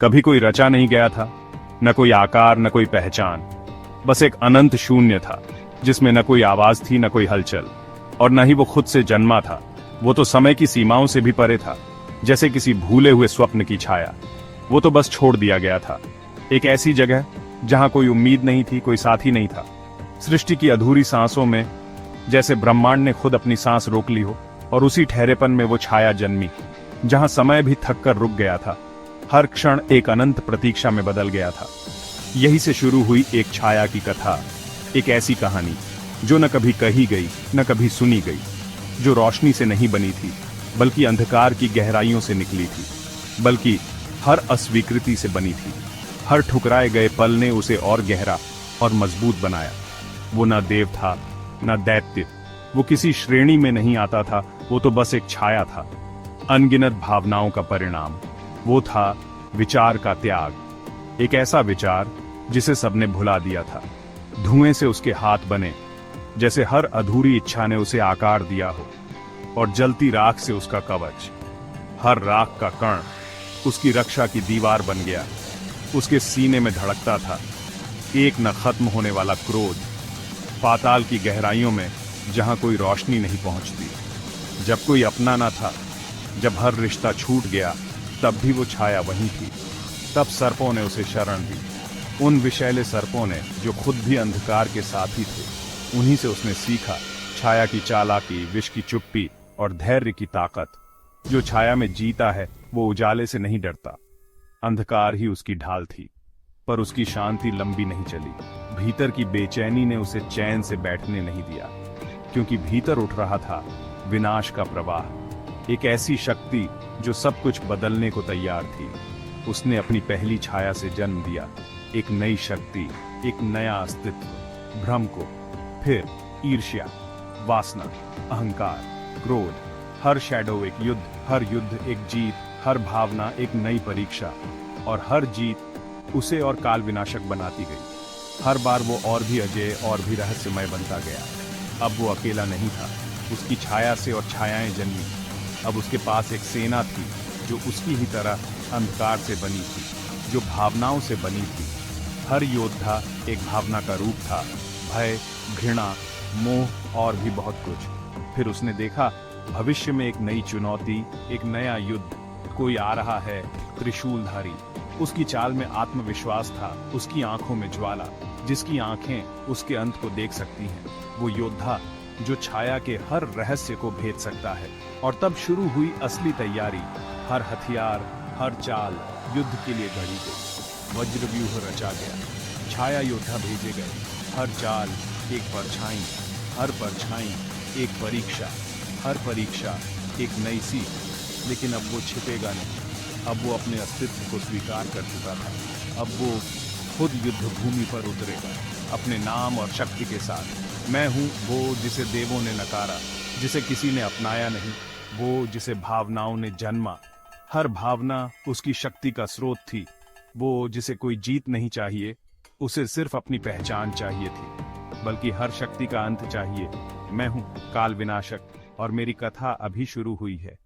कभी कोई रचा नहीं गया था, न कोई आकार न कोई पहचान, बस एक अनंत शून्य था जिसमें न कोई आवाज थी न कोई हलचल, और न ही वो खुद से जन्मा था। वो तो समय की सीमाओं से भी परे था, जैसे किसी भूले हुए स्वप्न की छाया। वो तो बस छोड़ दिया गया था, एक ऐसी जगह जहां कोई उम्मीद नहीं थी, कोई साथी नहीं था। सृष्टि की अधूरी सांसों में जैसे ब्रह्मांड ने खुद अपनी सांस रोक ली हो, और उसी ठहरेपन में वो छाया जन्मी, जहां समय भी थक कर रुक गया था। हर क्षण एक अनंत प्रतीक्षा में बदल गया था। यही से शुरू हुई एक छाया की कथा, एक ऐसी कहानी जो न कभी कही गई न कभी सुनी गई, जो रोशनी से नहीं बनी थी बल्कि अंधकार की गहराइयों से निकली थी, बल्कि हर अस्वीकृति से बनी थी। हर ठुकराए गए पल ने उसे और गहरा और मजबूत बनाया। वो न देव था न दैत्य, वो किसी श्रेणी में नहीं आता था, वो तो बस एक छाया था, अनगिनत भावनाओं का परिणाम। वो था विचार का त्याग, एक ऐसा विचार जिसे सबने भुला दिया था। धुएं से उसके हाथ बने, जैसे हर अधूरी इच्छा ने उसे आकार दिया हो, और जलती राख से उसका कवच। हर राख का कण उसकी रक्षा की दीवार बन गया। उसके सीने में धड़कता था एक न खत्म होने वाला क्रोध, पाताल की गहराइयों में जहां कोई रोशनी नहीं पहुंचती। जब कोई अपना न था, जब हर रिश्ता छूट गया, तब भी वो छाया वहीं थी। तब सर्पों ने उसे शरण दी, उन विषैले सर्पों ने जो खुद भी अंधकार के साथी थे। उन्हीं से उसने सीखा छाया की चालाकी, विष की चुप्पी और धैर्य की ताकत। जो छाया में जीता है वो उजाले से नहीं डरता। अंधकार ही उसकी ढाल थी, पर उसकी शांति लंबी नहीं चली। भीतर की बेचैनी ने उसे चैन से बैठने नहीं दिया, क्योंकि भीतर उठ रहा था विनाश का प्रवाह, एक ऐसी शक्ति जो सब कुछ बदलने को तैयार थी। उसने अपनी पहली छाया से जन्म दिया, एक नई शक्ति, एक नया अस्तित्व। भ्रम को, फिर ईर्ष्या, वासना, अहंकार, क्रोध, हर शैडो एक युद्ध, हर युद्ध एक जीत, हर भावना एक नई परीक्षा, और हर जीत उसे और काल विनाशक बनाती गई। हर बार वो और भी अजय और भी रहस्यमय बनता गया। अब वो अकेला नहीं था, उसकी छाया से और छायाएं जन्मी। अब उसके पास एक सेना थी जो उसकी ही तरह अंधकार से बनी थी, जो भावनाओं से बनी थी। हर योद्धा एक भावना का रूप था, भय, घृणा, मोह और भी बहुत कुछ। फिर उसने देखा भविष्य में एक नई चुनौती, एक नया युद्ध। कोई आ रहा है, त्रिशूलधारी। उसकी चाल में आत्मविश्वास था, उसकी आंखों में ज्वाला, जिसकी आंखें उसके अंत को देख सकती हैं। वो योद्धा जो छाया के हर रहस्य को भेद सकता है। और तब शुरू हुई असली तैयारी। हर हथियार, हर चाल युद्ध के लिए घड़ी गई। वज्रव्यूह रचा गया, छाया योद्धा भेजे गए। हर चाल एक परछाई, हर परछाई एक परीक्षा, हर परीक्षा एक नई सीख। लेकिन अब वो छिपेगा नहीं, अब वो अपने अस्तित्व को स्वीकार कर चुका था। अब वो खुद युद्ध भूमि पर उतरेगा, अपने नाम और शक्ति के साथ। मैं हूँ वो जिसे देवों ने नकारा, जिसे किसी ने अपनाया नहीं, वो जिसे भावनाओं ने जन्मा। हर भावना उसकी शक्ति का स्रोत थी। वो जिसे कोई जीत नहीं चाहिए, उसे सिर्फ अपनी पहचान चाहिए थी, बल्कि हर शक्ति का अंत चाहिए। मैं हूँ काल विनाशक, और मेरी कथा अभी शुरू हुई है।